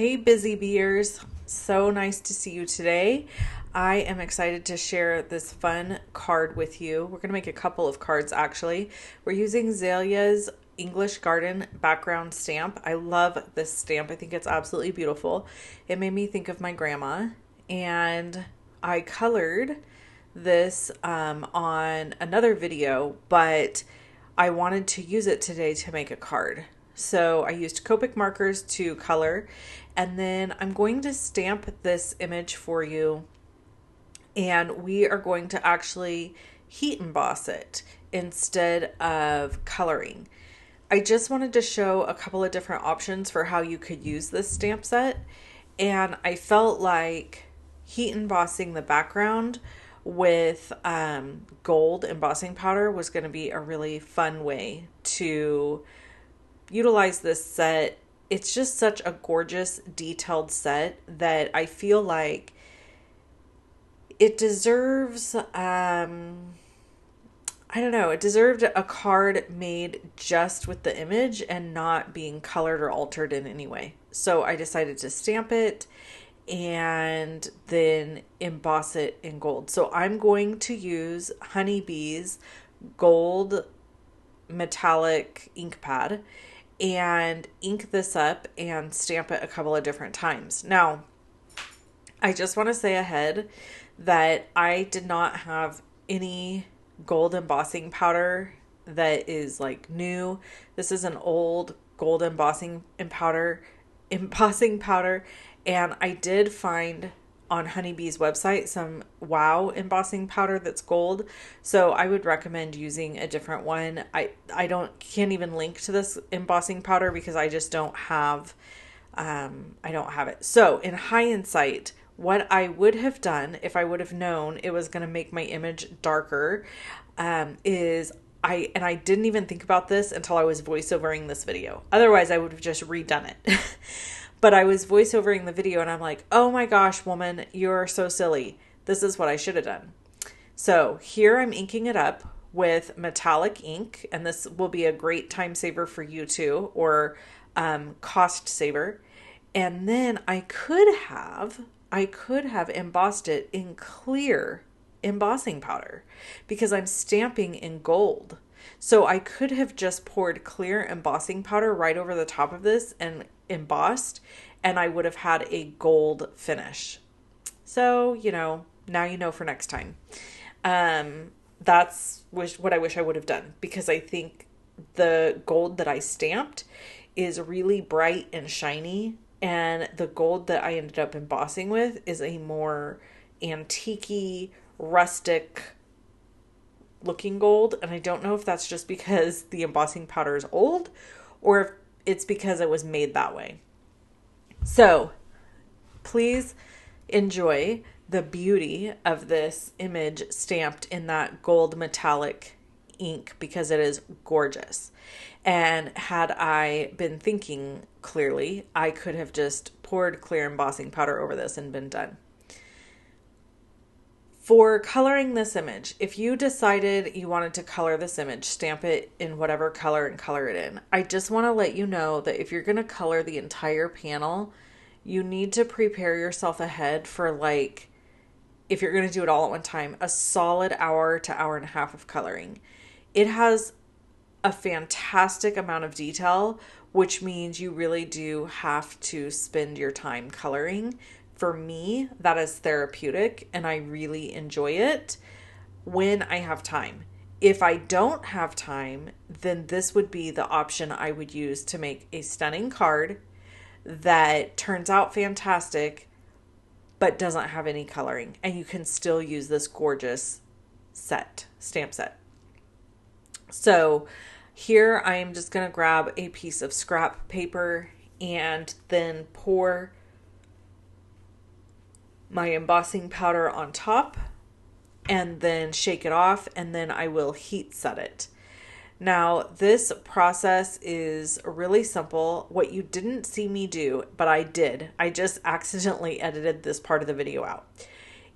Hey, busy beers. So nice to see you today. I am excited to share this fun card with you. We're going to make a couple of cards actually. We're using Zalia's English Garden background stamp. I love this stamp. I think it's absolutely beautiful. It made me think of my grandma, and I colored this on another video, but I wanted to use it today to make a card. So I used Copic markers to color, and then I'm going to stamp this image for you, and we are going to actually heat emboss it instead of coloring. I just wanted to show a couple of different options for how you could use this stamp set, and I felt like heat embossing the background with gold embossing powder was going to be a really fun way to utilize this set. It's just such a gorgeous, detailed set that I feel like it deserves, I don't know, it deserved a card made just with the image and not being colored or altered in any way. So I decided to stamp it and then emboss it in gold. So I'm going to use Honeybee's gold metallic ink pad and ink this up and stamp it a couple of different times. Now, I just want to say ahead that I did not have any gold embossing powder that is like new. This is an old gold embossing powder, and I did find on Honeybee's website some wow embossing powder that's gold, so I would recommend using a different one. I can't even link to this embossing powder because I just don't have I don't have it. So in hindsight, what I would have done if I would have known it was going to make my image darker is I didn't even think about this until I was voiceovering this video. Otherwise I would have just redone it. But I was voiceovering the video and I'm like, oh my gosh, woman, you're so silly. This is what I should have done. So here I'm inking it up with metallic ink, and this will be a great time saver for you too, or cost saver. And then I could have embossed it in clear embossing powder because I'm stamping in gold. So I could have just poured clear embossing powder right over the top of this and embossed, and I would have had a gold finish. So, now you know for next time. That's what I wish I would have done, because I think the gold that I stamped is really bright and shiny, and the gold that I ended up embossing with is a more antique-y, rustic looking gold. And I don't know if that's just because the embossing powder is old or if it's because it was made that way. So please enjoy the beauty of this image stamped in that gold metallic ink, because it is gorgeous. And had I been thinking clearly, I could have just poured clear embossing powder over this and been done. For coloring this image, if you decided you wanted to color this image, stamp it in whatever color and color it in. I just want to let you know that if you're going to color the entire panel, you need to prepare yourself ahead for, like, if you're going to do it all at one time, a solid hour to hour and a half of coloring. It has a fantastic amount of detail, which means you really do have to spend your time coloring. For me, that is therapeutic, and I really enjoy it when I have time. If I don't have time, then this would be the option I would use to make a stunning card that turns out fantastic, but doesn't have any coloring. And you can still use this gorgeous stamp set. So here I am just going to grab a piece of scrap paper and then pour my embossing powder on top and then shake it off, and then I will heat set it. Now, this process is really simple. What you didn't see me do, but I did, I just accidentally edited this part of the video out,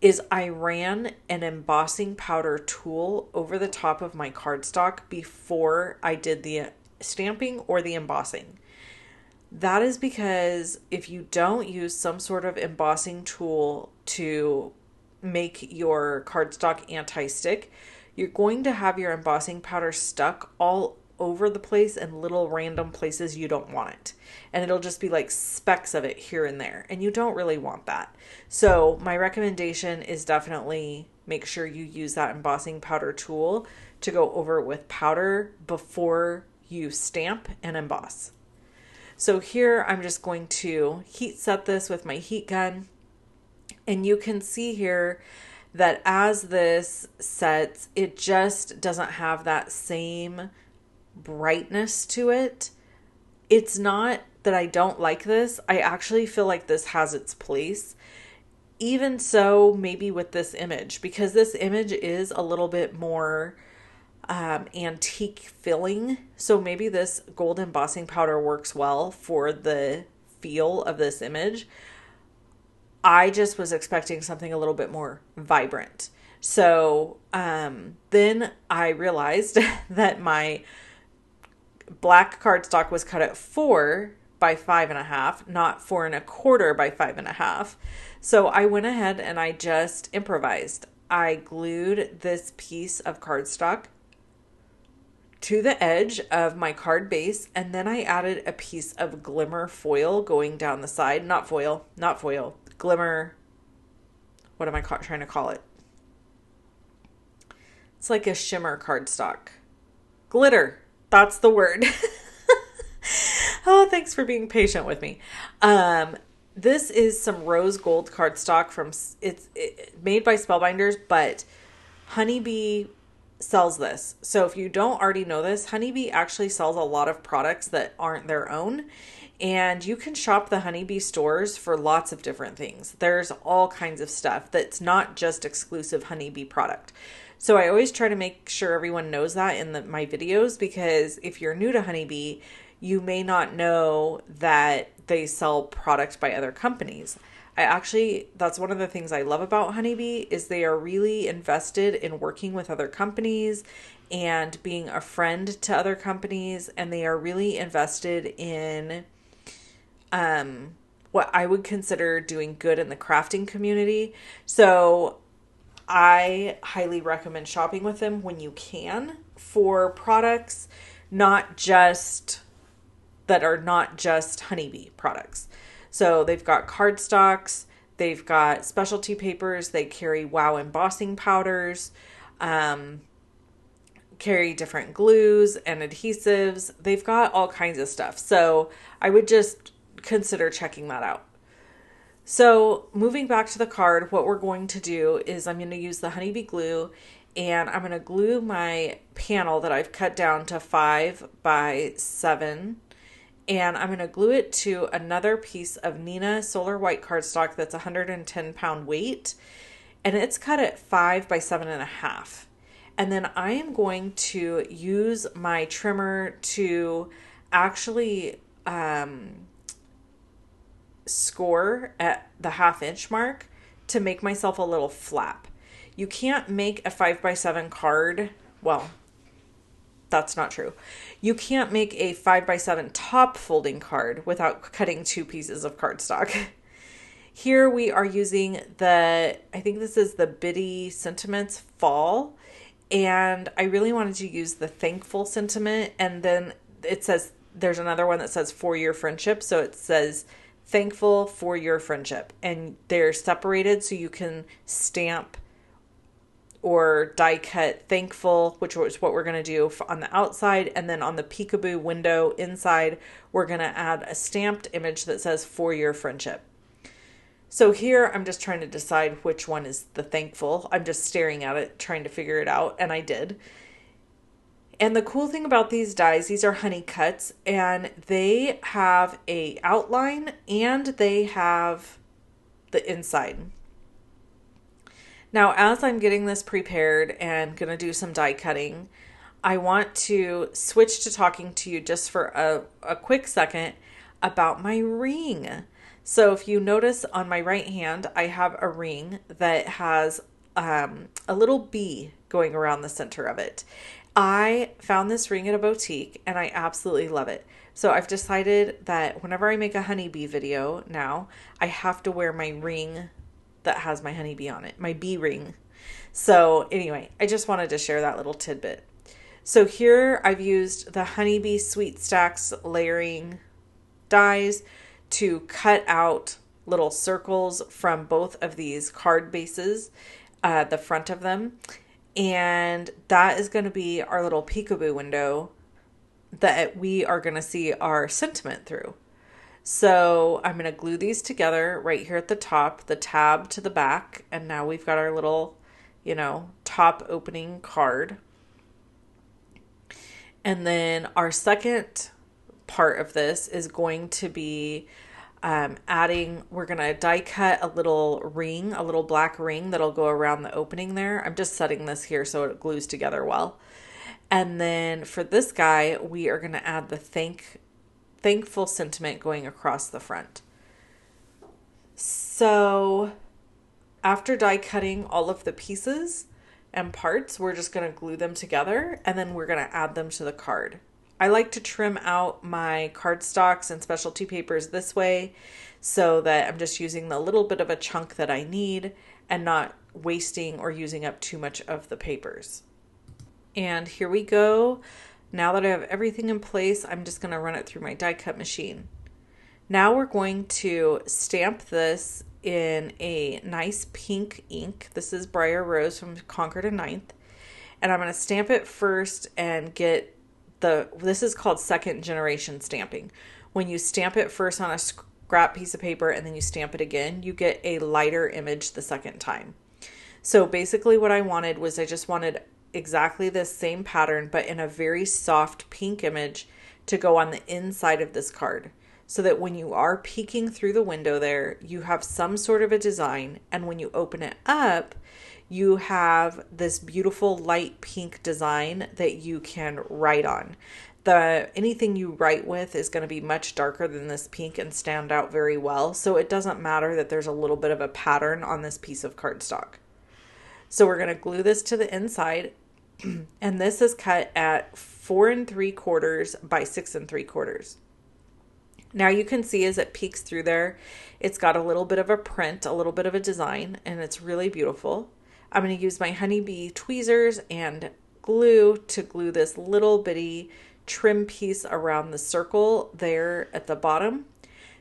is I ran an embossing powder tool over the top of my cardstock before I did the stamping or the embossing. That is because if you don't use some sort of embossing tool to make your cardstock anti-stick, you're going to have your embossing powder stuck all over the place in little random places you don't want it. And it'll just be like specks of it here and there. And you don't really want that. So my recommendation is definitely make sure you use that embossing powder tool to go over it with powder before you stamp and emboss. So here I'm just going to heat set this with my heat gun. And you can see here that as this sets, it just doesn't have that same brightness to it. It's not that I don't like this. I actually feel like this has its place. Even so, maybe with this image, because this image is a little bit more antique feeling. So maybe this gold embossing powder works well for the feel of this image. I just was expecting something a little bit more vibrant. So then I realized that my black cardstock was cut at 4 by 5.5, not 4 1/4 by 5.5. So I went ahead and I just improvised. I glued this piece of cardstock to the edge of my card base, and then I added a piece of glimmer foil going down the side. Not foil, glimmer. What am I trying to call it? It's like a shimmer cardstock. Glitter. That's the word. Oh, thanks for being patient with me. This is some rose gold cardstock from it's made by Spellbinders, but Honeybee sells this. So if you don't already know this, Honeybee actually sells a lot of products that aren't their own. And you can shop the Honeybee stores for lots of different things. There's all kinds of stuff that's not just exclusive Honeybee product. So I always try to make sure everyone knows that in my videos, because if you're new to Honeybee, you may not know that they sell product by other companies. That's one of the things I love about Honeybee is they are really invested in working with other companies and being a friend to other companies. And they are really invested in what I would consider doing good in the crafting community. So I highly recommend shopping with them when you can for products that are not just Honeybee products. So they've got cardstocks, they've got specialty papers, they carry wow embossing powders, carry different glues and adhesives. They've got all kinds of stuff. So I would just consider checking that out. So moving back to the card, what we're going to do is I'm going to use the Honeybee glue, and I'm going to glue my panel that I've cut down to 5 by 7. And I'm going to glue it to another piece of Neenah Solar White cardstock that's 110 pound weight. And it's cut at 5 by 7.5. And then I am going to use my trimmer to actually score at the 1/2 inch mark to make myself a little flap. You can't make a 5 by 7 card. Well, that's not true. You can't make a 5 by 7 top folding card without cutting 2 pieces of cardstock. Here we are using I think this is the Bitty Sentiments Fall. And I really wanted to use the Thankful sentiment. And then it says, there's another one that says for your friendship. So it says thankful for your friendship. And they're separated so you can stamp or die cut thankful, which is what we're going to do on the outside. And then on the peekaboo window inside, we're going to add a stamped image that says for your friendship. So here I'm just trying to decide which one is the thankful. I'm just staring at it, trying to figure it out. And I did. And the cool thing about these dies, these are honey cuts, and they have a outline and they have the inside. Now, as I'm getting this prepared and going to do some die cutting, I want to switch to talking to you just for a quick second about my ring. So if you notice on my right hand, I have a ring that has a little bee going around the center of it. I found this ring at a boutique and I absolutely love it. So I've decided that whenever I make a honeybee video now, I have to wear my ring that has my honeybee on it, my bee ring. So anyway, I just wanted to share that little tidbit. So here I've used the Honeybee Sweet Stacks layering dies to cut out little circles from both of these card bases, the front of them. And that is going to be our little peekaboo window that we are going to see our sentiment through. So I'm going to glue these together right here at the top, the tab to the back. And now we've got our little, top opening card. And then our second part of this is going to be we're going to die cut a little ring, a little black ring that'll go around the opening there. I'm just setting this here so it glues together well. And then for this guy, we are going to add the thankful sentiment going across the front. So after die cutting all of the pieces and parts, we're just going to glue them together and then we're going to add them to the card. I like to trim out my cardstocks and specialty papers this way so that I'm just using the little bit of a chunk that I need and not wasting or using up too much of the papers. And here we go. Now that I have everything in place, I'm just going to run it through my die cut machine. Now we're going to stamp this in a nice pink ink. This is Briar Rose from Concord and Ninth. And I'm going to stamp it first and get this is called second generation stamping. When you stamp it first on a scrap piece of paper and then you stamp it again, you get a lighter image the second time. So basically what I wanted was I just wanted exactly the same pattern, but in a very soft pink image to go on the inside of this card. So that when you are peeking through the window there, you have some sort of a design. And when you open it up, you have this beautiful light pink design that you can write on. Anything you write with is going to be much darker than this pink and stand out very well. So it doesn't matter that there's a little bit of a pattern on this piece of cardstock. So we're going to glue this to the inside. And this is cut at 4 3/4 by 6 3/4. Now you can see as it peeks through there, it's got a little bit of a print, a little bit of a design, and it's really beautiful. I'm going to use my honeybee tweezers and glue to glue this little bitty trim piece around the circle there at the bottom.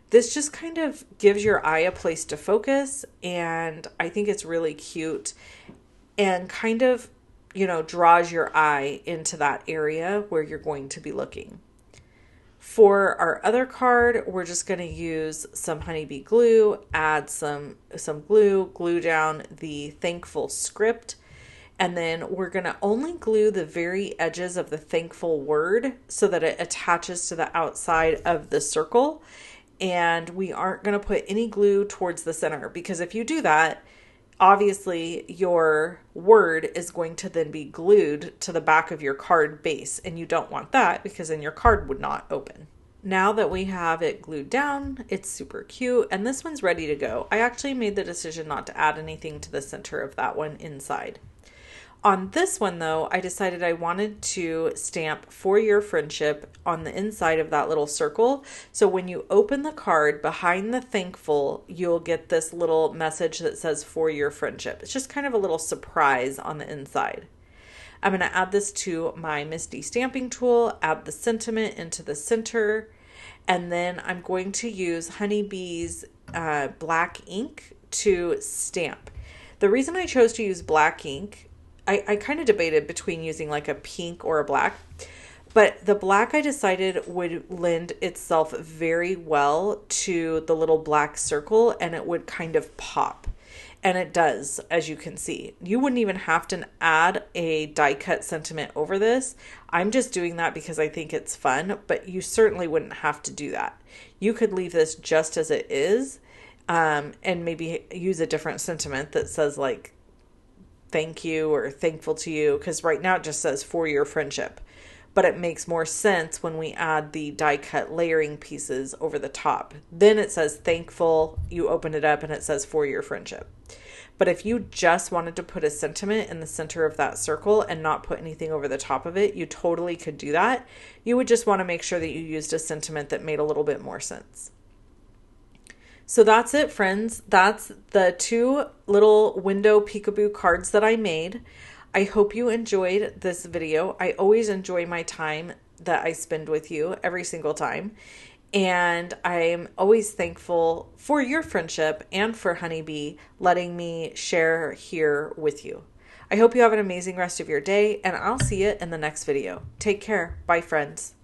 This just kind of gives your eye a place to focus, and I think it's really cute and kind of, draws your eye into that area where you're going to be looking. For our other card, we're just going to use some honeybee glue, add some glue down the thankful script, and then we're going to only glue the very edges of the thankful word so that it attaches to the outside of the circle. And we aren't going to put any glue towards the center, because if you do that, obviously your word is going to then be glued to the back of your card base, and you don't want that because then your card would not open. Now that we have it glued down, it's super cute, and this one's ready to go. I actually made the decision not to add anything to the center of that one inside. On this one though, I decided I wanted to stamp For Your Friendship on the inside of that little circle. So when you open the card behind the thankful, you'll get this little message that says For Your Friendship. It's just kind of a little surprise on the inside. I'm going to add this to my Misty stamping tool, add the sentiment into the center, and then I'm going to use Honeybee's black ink to stamp. The reason I chose to use black ink, I kind of debated between using like a pink or a black, but the black I decided would lend itself very well to the little black circle, and it would kind of pop. And it does, as you can see. You wouldn't even have to add a die cut sentiment over this. I'm just doing that because I think it's fun, but you certainly wouldn't have to do that. You could leave this just as it is, and maybe use a different sentiment that says like, thank you or thankful to you, because right now it just says For Your Friendship. But it makes more sense when we add the die cut layering pieces over the top. Then it says thankful, you open it up and it says For Your Friendship. But if you just wanted to put a sentiment in the center of that circle and not put anything over the top of it, you totally could do that. You would just want to make sure that you used a sentiment that made a little bit more sense. So that's it, friends. That's the 2 little window peekaboo cards that I made. I hope you enjoyed this video. I always enjoy my time that I spend with you every single time. And I'm always thankful for your friendship and for Honeybee letting me share here with you. I hope you have an amazing rest of your day, and I'll see you in the next video. Take care. Bye, friends.